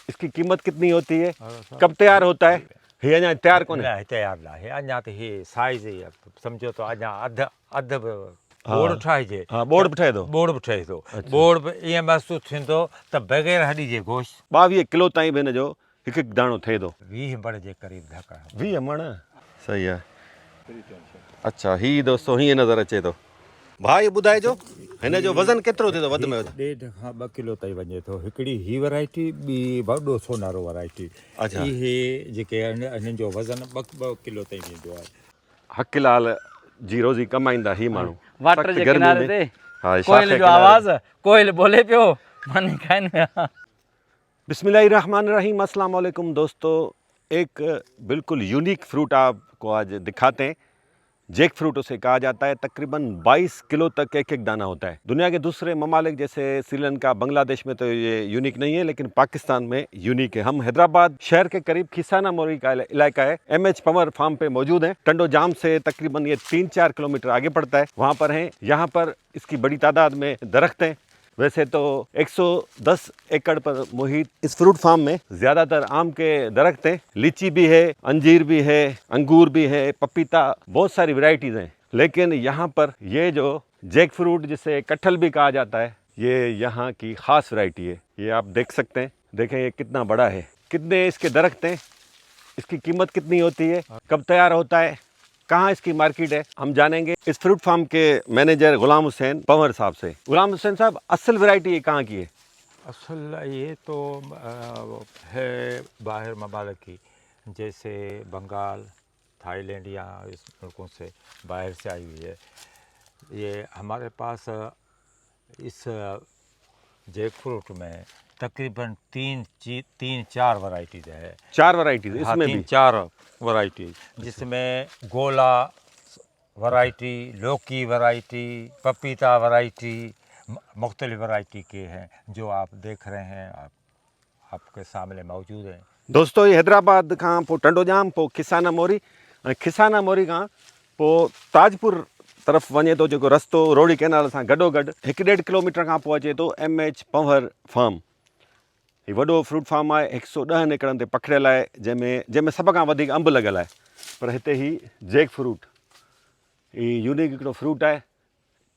इसकी कीमत कितनी होती है, कब तैयार होता है? ये अञा तैयार कोन्हे? न तैयार न आहे अञा त हे साइज़ ई सम्झो त अञा अधु बोड़ ठाहिजे। हाँ बोड़ बि ठहे थो। बोड़ बि ठहे थो। बोड़ बि ईअं महसूसु थींदो त बग़ैर हॾी जे गोश्त 22 किलो ताईं बि हिन जो हिकु हिकु दाणो थिए थो। 20 मण जे क़रीब धक 20 मण सही आहे। अच्छा ही दोस्तो हीअं नज़र अचे थो। भाई ॿुधाइजो हिन जो वज़न केतिरो थिए थो वधि में वधि? 1.5 खां 2 किलो ताईं वञे थो। हिकिड़ी ही वैरायटी, ॿी वॾो सोनारो वैरायटी। अच्छा। इहे जेके हिननि जो वज़न 2 किलो ताईं वेंदो आहे। हक़लाल जी रोज़ी कमाईंदा ही माण्हू वाटर जे किनारे ते हाँ कोयल जो आवाज़, कोयल बोले पियो माने खाइन पिया। बिस्मिल्लाहिर्रहमानिर्रहीम। अस्सलाम वालेकुम दोस्तों, एक बिल्कुल यूनिक फ्रूट आपको आज दिखाते हैं। जैक फ्रूट उसे कहा जाता है। तकरीबन 22 किलो तक एक एक दाना होता है। दुनिया के दूसरे ममालिक जैसे श्रीलंका, बांग्लादेश में तो ये यूनिक नहीं है, लेकिन पाकिस्तान में यूनिक है। हम हैदराबाद शहर के करीब खिसाना मोरी का इलाका है, MH पंवर फार्म पे मौजूद है। टंडो जाम से तकरीबन ये 3-4 किलोमीटर आगे पड़ता है, वहाँ पर हैं। यहाँ पर इसकी बड़ी तादाद में दरख्त हैं। वैसे तो 110 एकड़ पर मुहित इस फ्रूट फार्म में ज़्यादातर आम के दरख्त हैं। लीची भी है, अंजीर भी है, अंगूर भी है, पपीता, बहुत सारी वैरायटीज़ हैं। लेकिन यहाँ पर ये जो जैक फ्रूट जिसे कटहल भी कहा जाता है, ये यहाँ की ख़ास वैरायटी है। ये आप देख सकते हैं, देखें ये कितना बड़ा है, कितने इसके दरख्त हैं, इसकी कीमत कितनी होती है, कब तैयार होता है, कहाँ इसकी मार्केट है, हम जानेंगे इस फ्रूट फार्म के मैनेजर गुलाम हुसैन पंवर साहब से। गुलाम हुसैन साहब, असल वैरायटी ये कहाँ की है? असल ये तो है बाहर ममालिक की, जैसे बंगाल, थाईलैंड या इस मुल्कों से बाहर से आई हुई है। ये हमारे पास इस जैक फ्रूट में तकरीबन 3-4 वैरायटीज़ है। 4 वैरायटीज़ इसमें भी? 3-4 वैरायटी, जिसमें गोला वैरायटी, लौकी वैरायटी, पपीता वैरायटी, मुख्तलिफ वैरायटी के हैं जो आप देख रहे हैं, आपके सामने मौजूद हैं। दोस्तों ये हैदराबाद का पो टंडो जाम, पो खिसाना मोरी, खिसाना मोरी का पो ताजपुर तरफ़ वञे तो जेको रस्तो रोड़ी कैनाल सां गॾोगॾु 1-1.5 किलोमीटर खां पोइ अचे तो MH पंवर फार्म। हीउ वॾो फ्रूट फार्म आहे, 110 एकड़नि ते पखिड़ियल आहे, जंहिंमें सभ खां वधीक अंब लॻल आहे। पर हिते ही जैक फ्रूट, ही यूनिक हिकिड़ो फ्रूट आहे।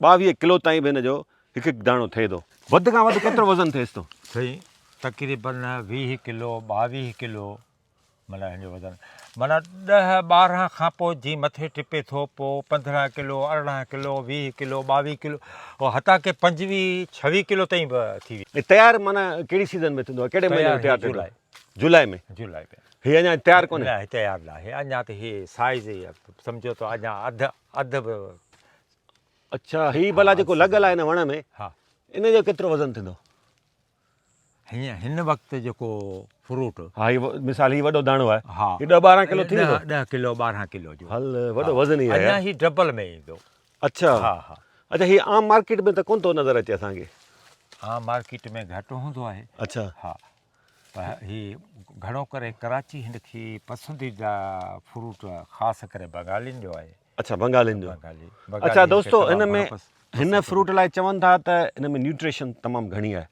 22 किलो ताईं बि हिन जो हिकु हिकु दाणो थिए थो। वधि खां वधि केतिरो वज़न थिएसि थो? सही तक़रीबन 20 किलो, 22 किलो माना हिन जो वज़न, माना 10-12 खां पोइ जीअं मथे टिपे थो, पोइ 15 किलो, 18 किलो, 20 किलो, 22 किलो, और हता के 25-26 किलो ताईं बि थी वई। तयार माना कहिड़ी सीज़न में थींदो आहे, कहिड़े महीने में तयार थींदो आहे? जुलाई में। जुलाई में। हीअ अञा तयार कोन्हे? न तयार न आहे अञा त हे साइज़ ई सम्झो त अञा अधु बि। अच्छा, ही भला जेको लॻल आहे हिन वण में, हा, इन जो केतिरो वज़न थींदो? हिन वक़्तु जेको फ्रूट, हा ही मिसाल ही वॾो दाणो आहे, हा, ही 10-12 किलो थी वेंदो? 10 किलो 12 किलो जो। हल वॾो वज़न ई आहे अञा यार। ही डबल में ईंदो। अच्छा। हा हा। अच्छा, ही आम मार्केट में त कोन थो नज़र अचे असांखे? आम मार्केट में घटि हूंदो आहे। अच्छा। हा, पर ही घणो करे कराची हिनखे पसंदीदा फ्रूट ख़ासि करे बंगालियुनि जो आहे। अच्छा, बंगालियुनि जो। बंगाली अच्छा दोस्तों, तमामु हिन में घणो हिन फ्रूट लाइ चवनि था त हिन में न्यूट्रिशन तमामु घणी आहे,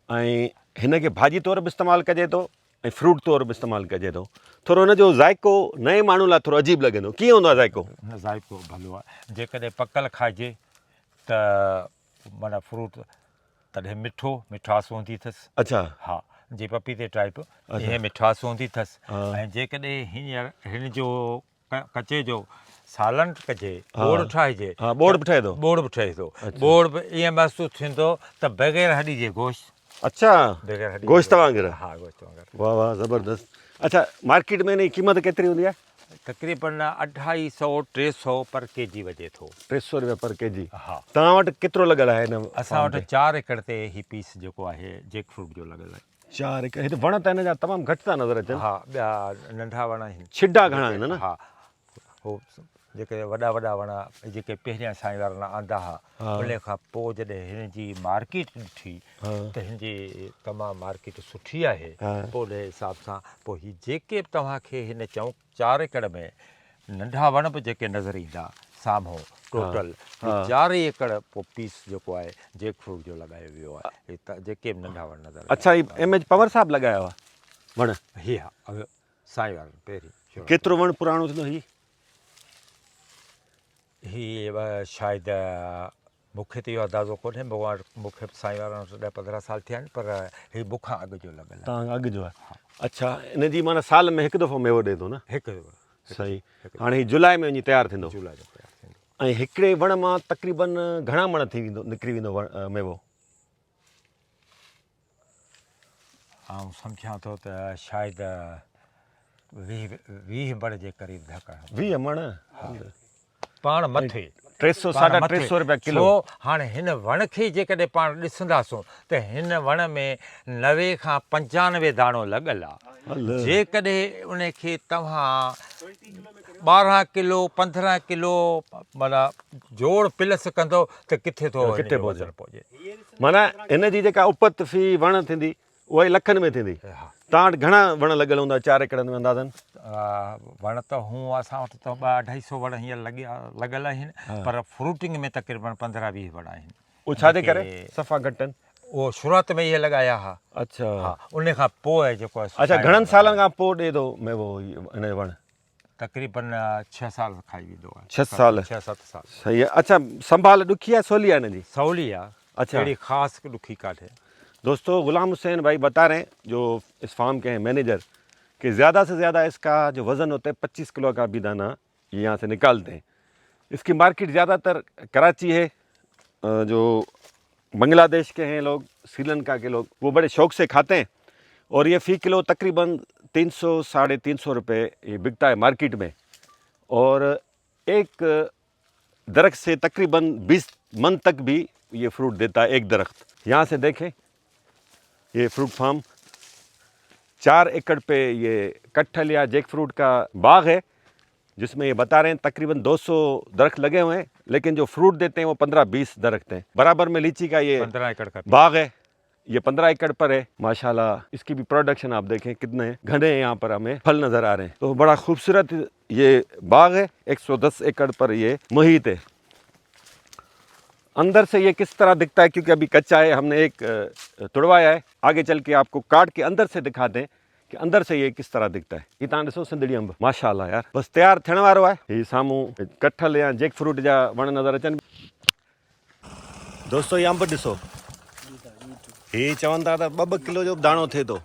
ऐं हिन खे भाॼी तौरु बि इस्तेमालु कजे थो ऐं फ्रूट तौरु बि इस्तेमालु कजे थो। थोरो हिन जो ज़ाइको नए माण्हू लाइ थोरो अजीब लॻंदो, कीअं हूंदो आहे ज़ाइको? न ज़ाइको भलो आहे। जेकॾहिं पकल खाइजे त माना फ्रूट तॾहिं मिठास हूंदी अथसि। अच्छा। हा, जीअं पपीते टाइप ईअं मिठास हूंदी अथसि। ऐं जेकॾहिं हिन जो कचे जो सालन कजे, बोड़ ठाहिजे। हा, बोड़ बि ठहे थो? बोड़ बि ठहे थो। बोड़ बि ईअं महसूसु थींदो त बग़ैर हॾी जे गोश्त। अच्छा, बग़ैर हॾी गोश्त वांगुरु? हा, गोश्त वांगुरु। वाह वाह, ज़बरदस्त। अच्छा, मार्केट में हिन जी क़ीमत केतिरी हूंदी आहे? तक़रीबन 250-300 पर केजी वञे थो। 300 रुपया पर केजी? हा। तव्हां वटि केतिरो लॻल आहे हिन? असां वटि 4 एकड़ ते ही पीस जेको आहे जैक फ्रूट जो लॻल आहे। 4 एकड़? हिते वण त हिन जा तमामु घटि था नज़र अचनि। हा, ॿिया नंढा वण आहिनि। छिडा घणा आहिनि न? हा, हो जेके वॾा वण जेके पहिरियां साईं वारनि आंदा हुआ, उन खां पोइ जॾहिं हिन जी मार्केट ॾिठी त हिन जी तमामु मार्केट सुठी आहे, पोइ उन हिसाब सां पोइ हीअ जेके बि तव्हांखे हिन 4 एकड़ में नंढा वण बि जेके नज़र ईंदा, साम्हूं टोटल 4 एकड़ पोइ पीस जेको आहे जैक फ्रूट जो लॻायो वियो आहे। हे जेके बि नंढा वण नज़र अच्छा ये एम एच पवर साहब लगाया हुआ वण ही हा साईं वारनि पहिरीं केतिरो वण पुराणो थींदो ही शायदि मूंखे त इहो अंदाज़ो कोन्हे मूंखे साईं वारनि 10-15 साल थिया आहिनि पर ही मूंखां अॻु जो लॻल आहे। तव्हां अॻु जो आहे। अच्छा इन जी माना साल में हिकु दफ़ो मेवो ॾिए थो न? हिकु सही। हाणे ही जुलाई में वञी तयारु थींदो। जुलाई जो तयारु थींदो। ऐं हिकिड़े वण मां तक़रीबन घणा मण थी वेंदो निकिरी वेंदो मेवो? आउं सम्झां थो त शायदि 20 मण जे क़रीब धक 20 मण पाण मथे 300-350 रुपया किलो। छो हाणे हिन वण खे जेकॾहिं पाण ॾिसंदासूं त हिन वण में 90 खां 95 दाणो लॻल आहे। जेकॾहिं उनखे तव्हां 12 किलो 15 किलो माना जोड़ प्लस कंदो त किथे थो किथे वज़न पहुचे। माना इन जी जेका उपत फी वण थींदी उहा ई लखनि में थींदी। तव्हां वटि घणा वण लॻल हूंदा 4 एकड़नि में अंदाज़न? वण त हूअं असां वटि त 200-250 वण हींअर लॻल आहिनि पर फ्रूटिंग में तक़रीबन 15-20 वण आहिनि। उहो छाजे करे सफ़ा घटि आहिनि? उहो शुरूआत में इहे लॻाया हुआ। अच्छा हा उन खां पोइ जेको आहे अच्छा घणनि सालनि खां पोइ ॾिए थो मेवो इन जो वण? तक़रीबन 6 साल खाई वेंदो आहे। 6 साल 6-7 साल। सही आहे। अच्छा संभाल ॾुखी आहे सवली आहे इन जी? सवली आहे। अच्छा अहिड़ी ख़ासि ॾुखी कान्हे। दोस्तों गुलाम हुसैन भाई बता रहे हैं जो इस फार्म के हैं मैनेजर कि ज़्यादा से ज़्यादा इसका जो वज़न होता है 25 किलो का भी दाना ये यहाँ से निकालते हैं। इसकी मार्केट ज़्यादातर कराची है, जो बांग्लादेश के हैं लोग, श्रीलंका के लोग, वो बड़े शौक़ से खाते हैं और ये फ़ी किलो तकरीबन 300-350 रुपये ये बिकता है मार्केट में। और एक दरख्त से तकरीबन 20 मन तक भी ये फ्रूट देता है एक दरख्त। यहाँ से देखें ये फ्रूट फार्म 4 एकड़ पे ये कटहल या जैक फ्रूट का बाग है जिसमें ये बता रहे हैं तकरीबन 200 दरख्त लगे हुए हैं, लेकिन जो फ्रूट देते हैं वो 15-20 दरख्त हैं। बराबर में लीची का ये 15 एकड़ का बाग है, ये 15 एकड़ पर है। माशाल्लाह इसकी भी प्रोडक्शन आप देखें कितने घने यहाँ पर हमें फल नज़र आ रहे हैं। तो बड़ा खूबसूरत ये बाग है, 110 एकड़ पर ये मुहित है। अंदर से ये किस तरह दिखता है क्योंकि अभी कच्चा है, हमने एक तुड़वाया है, आगे चल के आपको काट के अंदर से दिखाते हैं कि अंदर से ये किस तरह दिखता है। ये तव्हां ॾिसो सिंधड़ी अंब माशाल्लाह यार बस तैयार थियण वारो आहे। ही साम्हूं कटहल या जैक फ्रूट जा वण नज़र अचनि। दोस्तों ये अंब ॾिसो, ही चवनि था त 2-2 किलो जो दाणो थिए थो।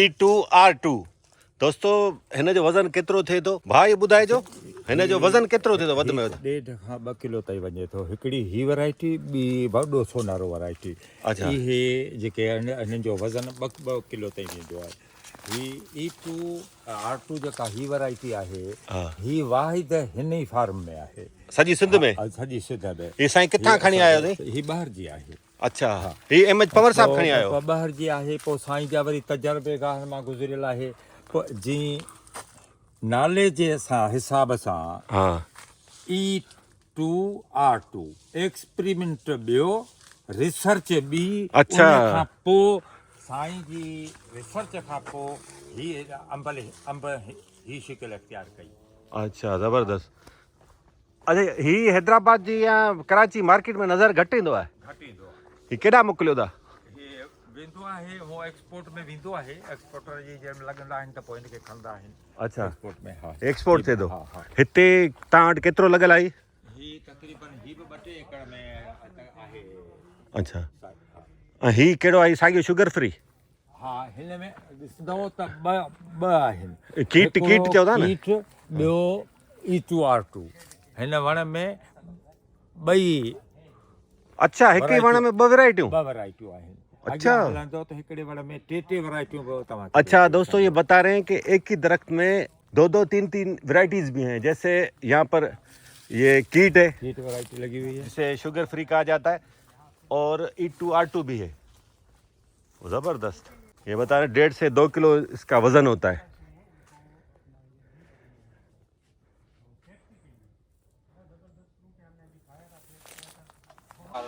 E2R2 दोस्तों हिन जो वज़न केतिरो थिए थो भाउ इहो ॿुधाइजो, हिन जो वज़न केतिरो थिए थो वधि में वधि? 1.5 खां 2 किलो ताईं वञे थो। हिकिड़ी ही वैरायटी ॿी वॾो सोनारो वैरायटी। अच्छा इहे जेके हिननि जो वज़न 2 किलो ताईं वेंदो आहे। ही E2R2 जेका ही वैरायटी आहे ही वाहिद हिन ई फार्म में आहे सॼी सिंध में? सॼी सिंध में। ही साईं किथां खणी आयो अथई? ही ॿाहिरि जी आहे। अच्छा ही एम एच पवर साहब खणी आयो? ॿाहिरि जी आहे। पोइ साईं जा वरी तजर्बेगार मां गुज़िरियल आहे। पोइ जीअं नाले जे हिसाब सां E2R2 एक्सपेरिमेंट ॿियो, रिसर्च ॿी। अच्छा उन खां पोइ साईं जी रिसर्च खां पोइ ही अंब ही शिकिल इख्तियार कई। अच्छा ज़बरदस्त। अच्छा ही हैदराबाद जी या कराची मार्केट में नज़र घटि ईंदो आहे? घटि ईंदो आहे। ही केॾांहुं मोकिलियो था? वेंदो आहे हो एक्सपोर्ट में वेंदो आहे। एक्सपोर्टर जी जंहिं लॻंदा आहिनि त पोइ हिनखे खणंदा आहिनि। अच्छा एक्सपोर्ट में हा एक्सपोर्ट थिए थो। हा हा। हिते तव्हां वटि केतिरो लॻल आहे? ही तक़रीबन ही बि 2 एकड़ में आहे। अच्छा ऐं ही कहिड़ो आहे? साॻियो शुगर फ्री? हा हिन में ॾिसंदव त ॿ आहिनि। कीट चयो था न? कीट ॿियो E2R2 हिन वण में ॿई। अच्छा हिकु वण में 2 वैरायटियूं? 2 वैरायटियूं आहिनि। अच्छा हलंदो त हिकिड़े वण में 3 वैरायटियूं बि तव्हां। अच्छा दोस्तों ये बता रहे हैं कि एक ही दरख्त में 2-2 3-3 वैरायटीज भी हैं। जैसे यहाँ पर ये कीट है, कीट वैरायटी लगी हुई है जिसे शुगर फ्री कहा जाता है, और E2R2 भी है। ज़बरदस्त। ये बता रहे 1.5 से 2 किलो इसका वज़न होता है।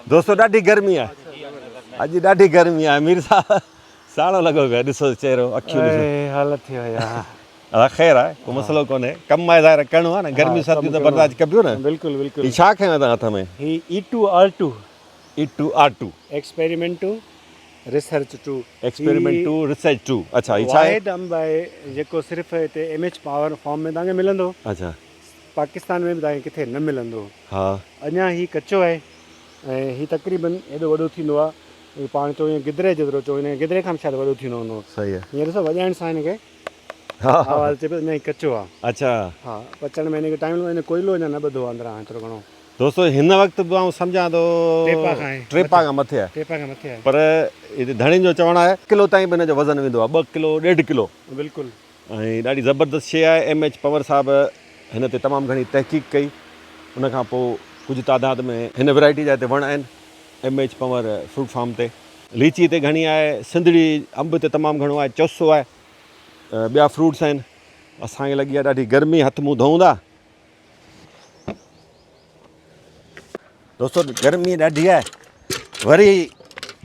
दोस्तों ॾाढी गर्मी आहे, अॼु ॾाढी गर्मी आहे। मीर साहब साड़ो लॻो पियो, ॾिसो चेहरो, अखियूं ॾिसो। हालत थी वई आहे। ख़ैर आहे को मसइलो कोन्हे कमु आहे ज़ाहिर करिणो आहे न गर्मी सर्दी त बर्दाश्त कबियो न बिल्कुलु बिल्कुलु हीउ छा खयों तव्हां हथ में ही E2R2 E2R2 experiment two research two experiment two research two अच्छा हीउ छा आहे वाहिद अंब आहे जेको सिर्फ़ु हिते MH पावर फॉर्म में तव्हांखे मिलंदो अच्छा पाकिस्तान में बि तव्हांखे किथे न मिलंदो हा अञा ही कचो आहे ऐं ही तक़रीबन एॾो वॾो थींदो आहे पाण चऊं ईअं गिदिरे जेतिरो चऊं हिन गिदिरे खां शायदि वॾो थींदो हूंदो सही आहे हींअर ॾिसो वॼाइण सां हिनखे हा हा आवाज़ अचे पियो अञा ही कचो आहे अच्छा हा पचण में हिनखे टाइम हिन कोयलो अञा न ॿधो आहे अंदरां एतिरो घणो दोस्तो हिन वक़्तु बि आउं सम्झां थो टेपा खां आहे। टेपा खां मथे आहे टेपा खां मथे आहे पर हिते धणियुनि जो चवणु आहे किलो ताईं बि हिन जो वज़न वेंदो आहे 2 किलो 1.5 किलो बिल्कुलु ऐं ॾाढी ज़बरदस्त शइ आहे MH पवर साहब हिन ते तमामु घणी तहक़ीक़ कई उनखां पोइ कुझु तादाद में हिन वैरायटी जा हिते वण आहिनि MH पवर फ्रूट फार्म ते लीची हिते घणी आहे सिंधड़ी अंब ते तमामु घणो आहे चोसो आहे ॿिया फ्रूट्स आहिनि असांखे लॻी आहे ॾाढी गर्मी हथ मुंहुं धोऊं था दोस्तो गर्मी ॾाढी आहे वरी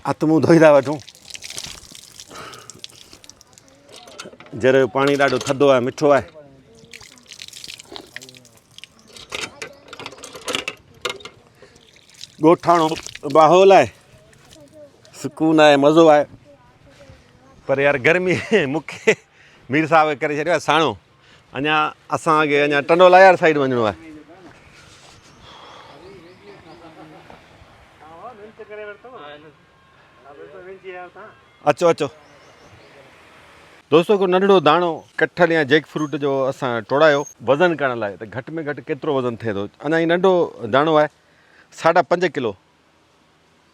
हथ मुंहुं धोई था वठूं जर जो पाणी ॾाढो थधो आहे मिठो आहे ॻोठाणो माहौल आहे सुकून आहे मज़ो आहे पर यार गर्मी मूंखे मीर साहब करे छॾियो आहे साणो अञा असांखे अञा टंडोला यार साइड वञिणो आहे अचो अचो दोस्तो को नंढड़ो दाणो कठल या जैक फ्रूट जो असां टोड़ायो वज़न करण लाइ त घटि में घटि केतिरो वज़न थिए थो अञा ही नंढो दाणो आहे 5.5 किलो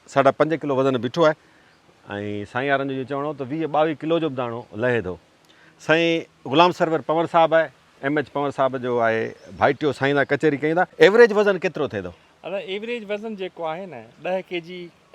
5.5 किलो वज़न बीठो आहे ऐं साईं यारनि जो चवणो त 20-22 किलो जो बि दाणो लहे थो साईं गुलाम सरवर पवर साहब आहे MH पवर साहब जो आहे भाइटियो साईं सां कचहरी कयूं था एवरेज वज़न केतिरो थिए थो एवरेज वज़न जेको आहे न 10 kg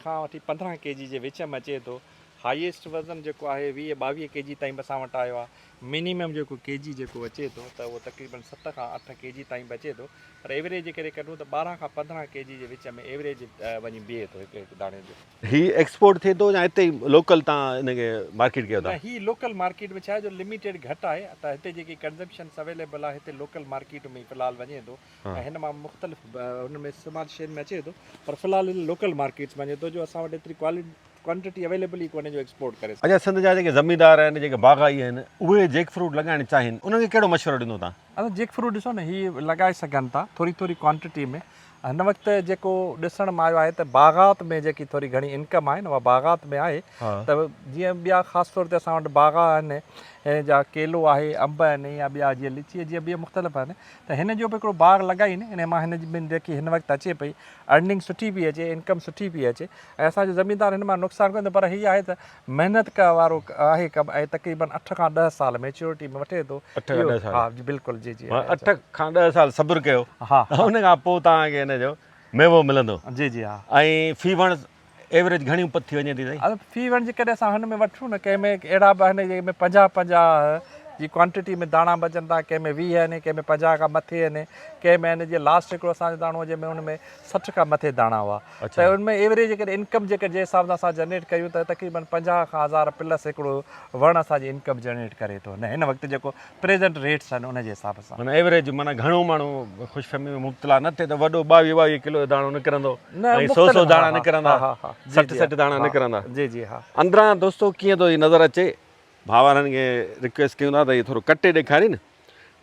खां वठी 15 kg जे विच में अचे थो हाईएस्ट वज़न जेको आहे 20-22 kg ताईं बि असां वटि आयो आहे मिनिमम जेको kg जेको अचे थो त उहो तक़रीबन 7 खां 8 kg ताईं बि अचे थो पर एवरेज जे करे कढूं त 12 खां 15 kg जे विच में एवरेज वञी बीहे थो हिकु दाणे जो ही एक्सपोर्ट थिए थो या हिते ई लोकल तव्हां हिनखे मार्केट कयो था ही लोकल मार्केट में छा आहे जो लिमिटेड घटि आहे त हिते जेकी कंजम्पशन्स अवेलेबल आहे हिते लोकल मार्केट में फ़िलहालु वञे थो ऐं हिन मां मुख़्तलिफ़ हुन में इस्तेमालु शयुनि में अचे थो पर फ़िलहालु लोकल मार्केट्स वञे थो जो असां वटि एतिरी क्वांटिटी अवेलेबल ई कोन्हे जो एक्सपोर्ट करे अच्छा सिंध जा जेके ज़मींदार आहिनि जेके बाग़ाई आहिनि उहे जैक फ्रूट लॻाइणु चाहिनि उन्हनि खे कहिड़ो मशवरो ॾींदो तव्हां असां जैक फ्रूट ॾिसो न हीअ लॻाए सघनि था थोरी थोरी क्वांटिटी में हिन वक़्तु जेको ॾिसण में आयो आहे त बाग़ात में जेकी थोरी घणी इनकम आहे न उहा बाग़ात में आहे त जीअं ॿिया ख़ासि तौर ते असां वटि बाग़ा आहिनि हिन जा केलो आहे अंब आहिनि या ॿिया जीअं लीची जीअं ॿिया मुख़्तलिफ़ आहिनि त हिन जो बि हिकिड़ो बाग़ लॻाईनि हिन मां हिन जी ॿिनि जेकी हिन वक़्तु अचे पई अर्निंग सुठी बि अचे इनकम सुठी बि अचे ऐं असांजो ज़मीनदार हिन मां नुक़सानु कंदो पर हीअ आहे त महिनत वारो आहे कमु ऐं तक़रीबन 8 खां 10 साल मेच्योरिटी में वठे थो 8 खां 10 साल हा जी बिल्कुलु जी जी 8 खां 10 साल सब्र कयो हा उन खां पोइ तव्हांखे हिन जो मेवो मिलंदो जी जी हा ऐं फी वण एवरेज घणी पथी वञे थी साईं फी वण जे कॾहिं असां हिन में वठूं न कंहिंमें अहिड़ा बि आहिनि जंहिंमें 50 जी क्वांटिटी में दाणा बचनि था कंहिंमें 20 आहिनि कंहिंमें 50 खां मथे आहिनि कंहिंमें आहिनि जीअं लास्ट हिकिड़ो असांजो दाणो जंहिंमें हुन में 60 खां मथे दाणा हुआ त हुनमें एवरेज जेकॾहिं इनकम जे हिसाब सां असां जनरेट कयूं त तक़रीबन 50 खां 1000 प्लस हिकिड़ो वण असांजी इनकम जनरेट करे थो हिन वक़्तु जेको प्रेज़ेंट रेट्स आहिनि उन जे हिसाब सां माना एवरेज माना घणो माण्हू ख़ुशफ़हमी में मुब्तला न थिए त वॾो 22 किलो जो दाणो निकिरंदो ऐं 100 दाणा निकिरंदा 60 दाणा निकिरंदा जी जी हा अंदरां दोस्तो कीअं थो नज़र अचे भाउरनि खे रिक्वेस्ट कयूं था त इहो थोरो कटे ॾेखारी न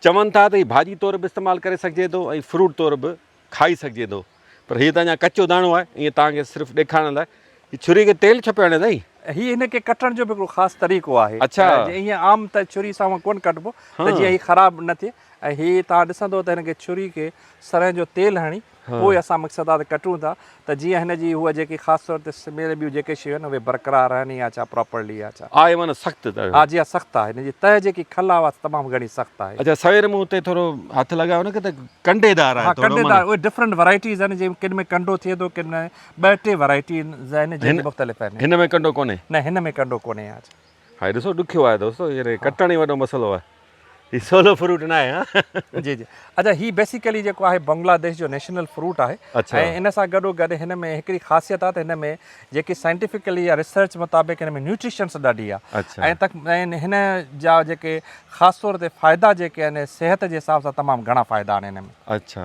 चवनि था त हीअ भाॼी तौरु बि इस्तेमालु करे सघिजे थो ऐं फ्रूट तौरु बि खाई सघिजे थो पर हीअ त अञा कचो दाणो आहे ईअं तव्हांखे सिर्फ़ु ॾेखारण लाइ हीअ छुरी खे तेल छपियो हाणे साईं हीअ हिनखे कटण जो बि हिकिड़ो ख़ासि तरीक़ो आहे अच्छा ईअं आम त छुरी सां कोन कटिबो त जीअं हीअ ख़राबु न थिए ऐं हीअ तव्हां ॾिसंदो त हिनखे छुरी खे सरह जो तेल हणी पोइ असां मक़सदात कटूं था त जीअं हिन जी उहा जेकी ख़ासि तौर ते स्मेल ॿियूं जेके शयूं आहिनि उहे बरक़रार आहिनि या छा प्रॉपर्ली या छा आहे माना सख़्तु हा जी हा सख़्तु आहे हिन जी तह जेकी खल आहे तमामु घणी सख़्तु आहे अच्छा सवेर में हुते थोरो हथु लॻायो न की त कंडेदार हा कंडेदार उहे डिफरेंट वैराइटीज़ आहिनि जंहिं किन में कंडो थिए थो किन में 2-3 वैराइटीज़ आहिनि जेके मुख़्तलिफ़ आहिनि हिन में कंडो कोन्हे न हिन में कंडो कोन्हे आज हा ॾिसो ॾुखियो आहे दोस्तो हींअर कटण ई वॾो मसइलो आहे ही सोलो फ्रूट ना आहे हाँ जी जी अच्छा ही बेसिकली जेको आहे बांग्लादेश जो नेशनल फ्रूट आहे अच्छा। ऐं इन सां गॾोगॾु हिन में हिकिड़ी ख़ासियत आहे त हिन में जेकी साइंटिफिकली या रिसर्च मुताबिक़ हिन में न्यूट्रिशंस ॾाढी आहे अच्छा। ऐं हिन जा जेके ख़ासि तौर ते फ़ाइदा जेके आहिनि सिहत जे हिसाब सां तमामु घणा फ़ाइदा आहिनि हिन में अच्छा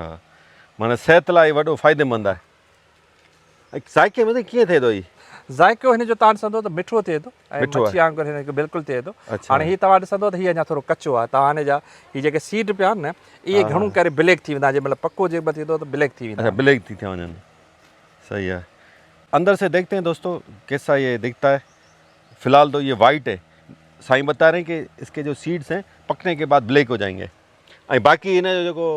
माना सिहत लाइ वॾो फ़ाइदेमंद आहे ज़ाइके में कीअं थिए थो ही ज़ाइको हिन जो तव्हां ॾिसंदो त मिठो थिए थो ऐं मिठो आहे। मच्छी वांगुरु हिन खे बिल्कुलु थिए थो अच्छा। हाणे हीअ तव्हां ॾिसंदो त हीअ अञा थोरो कचो आहे तव्हां हिन जा हीअ जेके सीड पिया आहिनि न इहे घणो करे ब्लैक थी वेंदा जंहिं महिल पको जेको थींदो त ब्लैक थी वेंदा अच्छा ब्लैक थी थे वञनि सही है अंदर से देखते हैं दोस्तों कैसा ये दिखता है फिलहाल तो ये वाइट है साईं बता रहे हैं कि इसके जो सीड्स हैं पकने के बाद ब्लैक हो जाएंगे ऐं बाक़ी इन जो जेको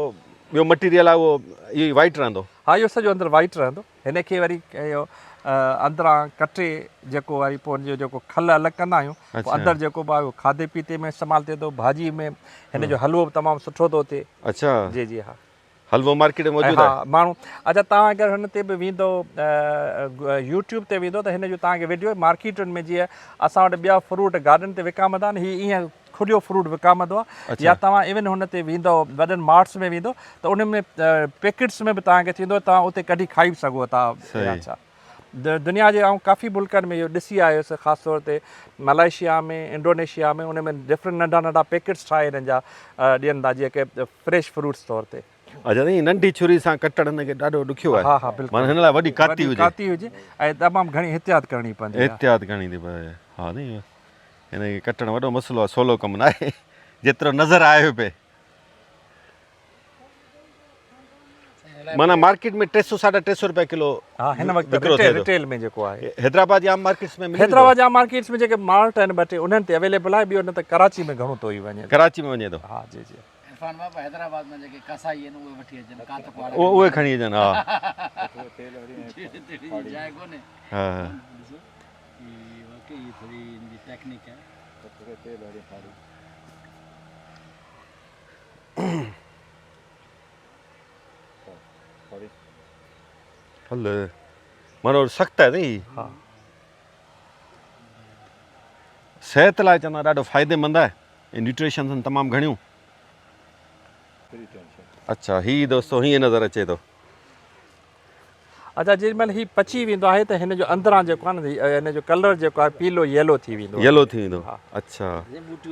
ॿियो मटीरियल आहे उहो इहो वाइट रहंदो हा इहो सॼो अंदरि वाइट रहंदो हिन खे वरी इहो अंदरां कटे जेको वरी पोइ हुनजो जेको खल अलॻि कंदा आहियूं पोइ अच्छा। अंदरि जेको बि आहे उहो खाधे पीते में इस्तेमालु थिए थो भाॼी में हिन जो हलवो बि तमामु सुठो थो थिए अच्छा जी जी हा हलवो मार्केट में ऐं मौजूदु आहे हा माण्हू अच्छा तव्हां अगरि हुन ते बि वेंदो यूट्यूब ते वेंदो त हिन जो तव्हांखे वीडियो मार्केटुनि में जीअं असां वटि ॿिया फ्रूट गार्डन ते विकामंदा आहिनि हीअ ईअं खुलियो फ्रूट विकामंदो आहे या तव्हां इवन हुन ते वेंदो वॾनि मार्ट्स में वेंदो त उन में पैकेट्स में बि तव्हांखे थींदो तव्हां उते कढी खाई बि सघो था या छा दुनिया जे ऐं काफ़ी मुल्कनि में इहो ॾिसी आयुसि ख़ासि तौर ते मलेशिया में इंडोनेशिया में उन में डिफरेंट नंढा नंढा पैकेट्स ठाहे हिननि जा ॾियनि था जेके फ्रेश फ्रूट्स तौर ते अच्छा नी नंढी छुरी सां कटण हिनखे ॾाढो ॾुखियो आहे हा हा बिल्कुलु माना हिन लाइ वॾी काती हुजे काती हुजे ऐं तमामु घणी एहतियात करणी पवंदी आहे एहतियात करणी थी पए हा नी हिनखे कटणु वॾो मसइलो आहे सवलो कमु न आहे जेतिरो नज़र आयो पिए माना मार्केट में 300-350 रुपए किलो हा हिन वक़्तु विकिरो थिए थो। रिटेल में जेको आहे हैदराबाद या मार्केट्स में मिले थो? हैदराबाद जा मार्केट्स में जेके मार्ट आहिनि ॿ टे उन्हनि ते अवेलेबल आहे ॿियो न त कराची में घणो थो ई वञे कराची में वञे थो हा जी जी इरफान बाबा हैदराबाद में जेके कसाई आहिनि उहे वठी अचनि कांत कुआड़ा उहे खणी अचनि हा जाइ कोन्हे हा ही वाकई थोरी इनजी टेक्निक है हल मानो सख़्तु आहे नी हा सिहत लाइ चवंदा ॾाढो फ़ाइदेमंद आहे ऐं न्यूट्रिशन आहिनि तमामु घणियूं अच्छा ही दोस्तो हीअं नज़र अचे थो अच्छा जेॾी महिल हीउ पची वेंदो आहे त हिन जो अंदरां जेको आहे न हिन जो कलर जेको आहे पीलो येलो थी वेंदो आहे येलो थी वेंदो अच्छा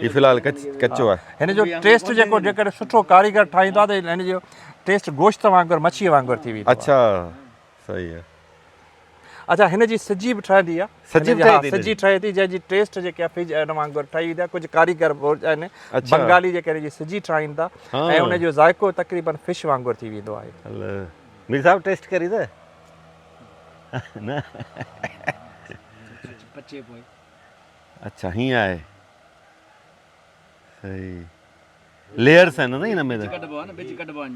ही फ़िलहालु कचो आहे हिन जो टेस्ट जेको जेकॾहिं सुठो कारीगर ठाहींदो आहे त हिन जो टेस्ट गोश्त वांगुरु मच्छी वांगुरु थी वेंदो आहे अच्छा सही आहे अच्छा हिन जी सिजी बि ठहंदी आहे सजी हिन जी, बि हा, ठहे थी सिजी ठहे थी जंहिंजी टेस्ट जेके आहे फिज हिन वांगुरु ठही वेंदी आहे कुझु कारीगर आहिनि अच्छा। बंगाली जेके हिन जी सिजी ठाहीनि था हाँ। ऐं हुन जो ज़ाइको तक़रीबन फिश वांगुरु थी वेंदो आहे हल मीर साहब टेस्ट करी त न पचे पोइ अच्छा हीअं आहे सही लेयर्स आहिनि न हिन में त कढिबो आहे न बिज कढिबो आहे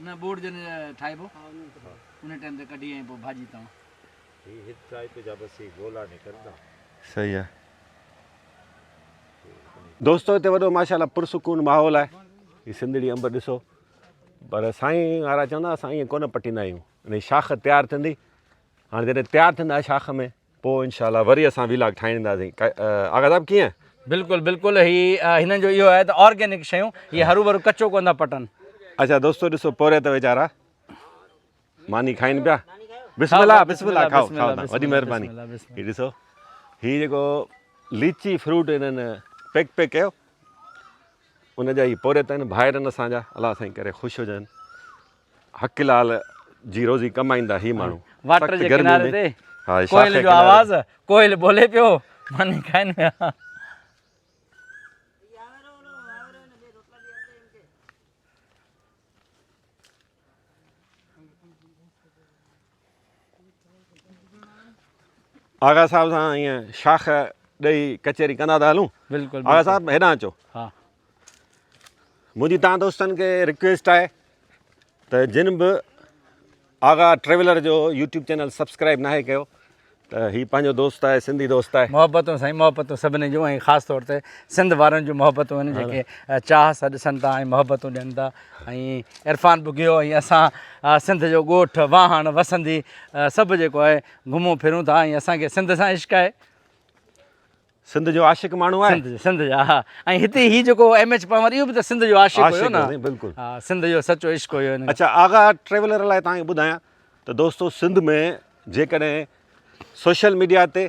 न बूड़ जन ठाहिबो उन टाइम ते कढी ऐं पोइ भाॼी तव्हां सही आहे दोस्तो हिते वॾो माशाल्लाह पुरसुकून माहौल आहे हीअ सिंधड़ी अंब ॾिसो पर साईं वारा चवंदा असां ईअं कोन पटींदा आहियूं हिन जी शाख तयारु थींदी हाणे जॾहिं तयारु थींदा शाख में पोइ इनशाला वरी असां विलाग ठाहींदासीं आगा साहिबु कीअं बिल्कुलु बिल्कुलु ही हिननि जो इहो आहे त ऑर्गेनिक शयूं हीअ हरू भरू कचो कोन था पटनि अच्छा दोस्तो ॾिसो पोरे त वीचारा मानी खाइनि पिया बिस्मिल्लाह बिस्मिल्लाह खाओ खाओ तव्हां वॾी महिरबानी हीअ ॾिसो हीअ जेको लीची फ्रूट हिननि पैक कयो उनजा ही पोरे अथनि भाइरनि असांजा अलाह साईं करे ख़ुशि हुजनि हक़लाल जी रोज़ी कमाईंदा ही माण्हू वाटर सख़्तु जे गर्मी किनारे में। ते हा शाख कोयल जो किनारे। आवाज़ कोयल बोले पियो मानी खाइनि पिया आगा साहिब सां ईअं शाख ॾेई कचहरी कंदा था हलूं बिल्कुलु आगा साहिबु हेॾां अचो हा मुंहिंजी तव्हां दोस्तनि खे रिक्वेस्ट आहे त जिन बि आगा ट्रेवलर जो यूट्यूब चैनल सब्सक्राइब नाहे कयो त हीउ पंहिंजो दोस्त आहे सिंधी दोस्त आहे मोहबतूं साईं मोहबतूं सभिनी जूं ऐं ख़ासि तौर ते सिंध वारनि जूं मोहबतूं आहिनि जेके चाह सां ॾिसनि था ऐं मोहबतूं ॾियनि था ऐं इरफान बुगियो ऐं असां सिंध जो ॻोठ वाहण वसंदी सभु जेको आहे घुमूं फिरूं था ऐं असांखे सिंध सां इश्क़ आहे सिंध जो आशिक माण्हू आहे। सिंध जा हा। ऐं हिते ही जेको एम.एच. पंवर इहो बि त सिंध जो आशिक़ हुयो आशिक़ न। हुयो, बिल्कुलु। हा, सिंध जो सचो इश्क हुयो हिन। अच्छा, आगा ट्रेवलर लाइ तव्हांखे ॿुधायां त दोस्तो, सिंध में जेकॾहिं सोशल मीडिया ते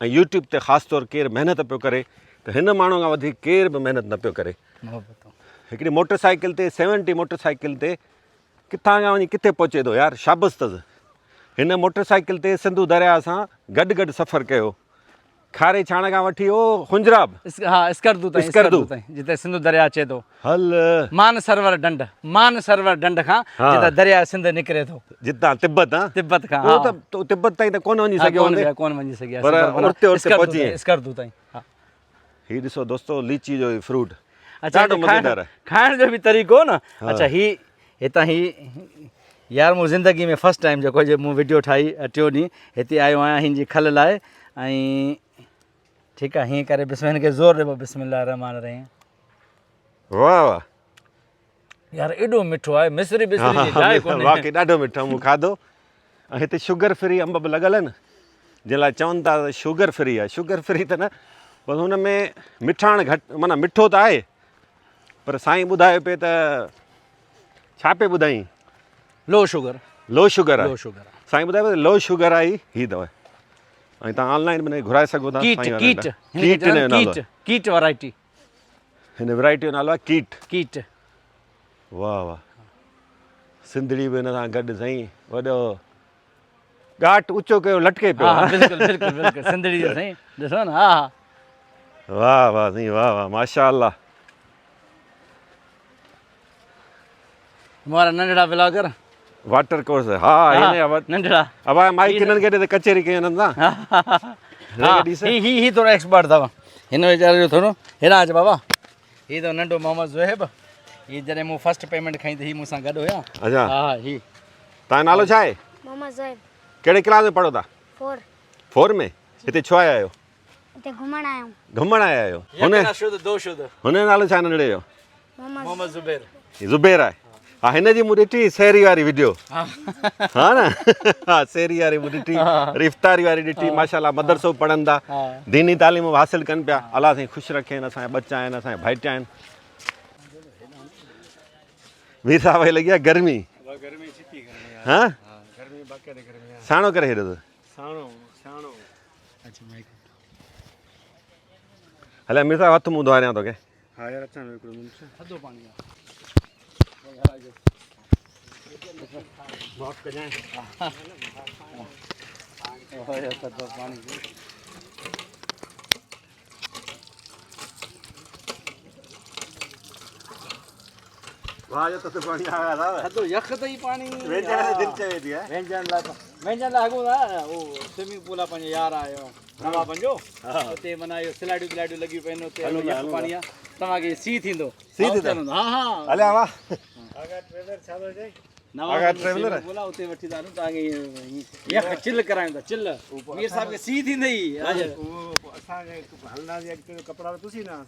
ऐं यूट्यूब ते ख़ासि तौरु केरु महिनत पियो करे त हिन माण्हू खां वधीक केरु बि महिनत न पियो करे। मोहबतूं। हिकिड़ी मोटरसाइकिल ते 70 मोटरसाइकिल ते किथां खां वञी किथे पहुचे थो यार, शाबस अथसि। हिन मोटरसाइकिल ते सिंधु दरिया सां गॾु गॾु सफ़रु कयो, खारे छाण खां वठी ओ खुंजराब। हा, स्कर्दू ताईं, स्कर्दू ताईं जिते सिंधु दरिया अचे थो। हल मान सरोवर ढंढ खां जितां दरिया सिंध निकिरे थो, जितां तिब्बत, हा तिब्बत खां। उहो त तिब्बत ताईं त कोन वञी सघियो हूंदे, कोन वञी सघिया, पर उते पहुची विया। स्कर्दू ताईं। हा, हीउ ॾिसो दोस्तो, लीची जो ही फ्रूट अच्छा, ॾाढो मज़ेदार आहे। खाइण जो बि तरीक़ो न। अच्छा, ही हितां ही यार मूं ज़िंदगी में फस्ट टाइम जेको जे मूं वीडियो ठाही टियों ॾींहुं हिते आयो आहियां हिन जी खल लाइ। ऐं ठीकु आहे, हीअं करे हिन खे ज़ोर ॾिबो, बिस्मिल्लाह रहमान रहीम। वाह वाह यार एॾो मिठो आहे, मिस्री बिस्री जी जाइ कोन्हे। वाकई ॾाढो मिठो मूं खाधो। ऐं हिते शुगर फ्री अंब बि लॻल आहिनि, जंहिं लाइ चवनि था त शुगर फ्री आहे। शुगर फ्री त न, बसि हुन में मिठाण घटि, माना मिठो त आहे, पर साईं ॿुधाए पिए त छा पिए ॿुधाई, लो शुगर। लो शुगर आहे। लो शुगर साईं ॿुधाए पियो लो शुगर आहे हीअ अथव। ऐं तव्हां ऑनलाइन बि घुराए सघो था। कीट, साईं कीट, कीट जो नालो आहे। कीट वैरायटी। हिन वैरायटी जो नालो आहे कीट। कीट। वाह वाह, सिंधड़ी बि हिन सां गॾु साईं वॾो घाट ऊचो कयो, लटके पियो। हा, बिल्कुलु बिल्कुलु बिल्कुलु सिंधड़ी जो साईं, ॾिसो न। हा हा, वाह वाह साईं, वाह वाह, माशा अल्लाह। हमारा नंढड़ा ब्लॉगर। वाटर कोर्स, हा हिन नंढड़ा। अब माइक हिननि खे ॾे त कचेरी कयूं हिननि सां। हा, ही थोरो एक्सपर्ट अथव हिन वीचारे जो थोरो। हेॾां अच बाबा, हीउ अथव नंढो मोहम्मद ज़ुहैब। हीउ जॾहिं मूं फस्ट पेमेंट खई त हीउ मूंसां गॾु हुया। अच्छा, हा, ही तव्हांजो नालो छा आहे? मोहम्मद ज़ुहैब। कहिड़े क्लास में पढ़ो था? 4। 4 में। हिते छो आया आहियो? हिते घुमण आया आहियूं। घुमण आया आहियो? शुद्ध दो शुद्ध। हुन जो नालो छा नंढड़े जो? मोहम्मद ज़ुबैर। ज़ुबैर आहे। हा, हिन जी मूं ॾिठी सेरी वारी वीडियो, हा न। हा, सेरी वारी मूं ॾिठी, इफ्तारी वारी ॾिठी। माशाल्लाह, मदरसो पढ़नि था, दीनी तालीम हासिलु कनि पिया। अलाह साईं ख़ुशि रखेनि, असांजा बच्चा आहिनि, असांजा भाइटिया आहिनि। वीसा भाई लॻी आहे गर्मी। हा, साणो करे हेॾो हले अमीर साहिबु, हथु मुंहुं धोआरियां तोखे। हा यार, अचां हिकिड़ो मिंट। थधो पाणी आहे। थधो पाणी। वाह, त पाणी आया था। थधो यख ताईं पाणी। वेंजण जी दिलि चवे थी, वेंजण लाइ अॻो था उहो स्विमिंग पूल आहे पंहिंजो यार आयो नवा पंहिंजो, उते माना इहो स्लाइडियूं व्लाइडियूं लॻियूं पयूं उते। यख पाणी आहे, तव्हांखे सी थींदो। सी थींदो? हा हा, हले वाह। नवा ट्रेवलर बोला उते वठी था तव्हांखे यख चिल करायूं था, चिल। मीर साहब खे सी थींदई। असांजे हलंदासीं, अॻिते जो कपिड़ा तुसी न।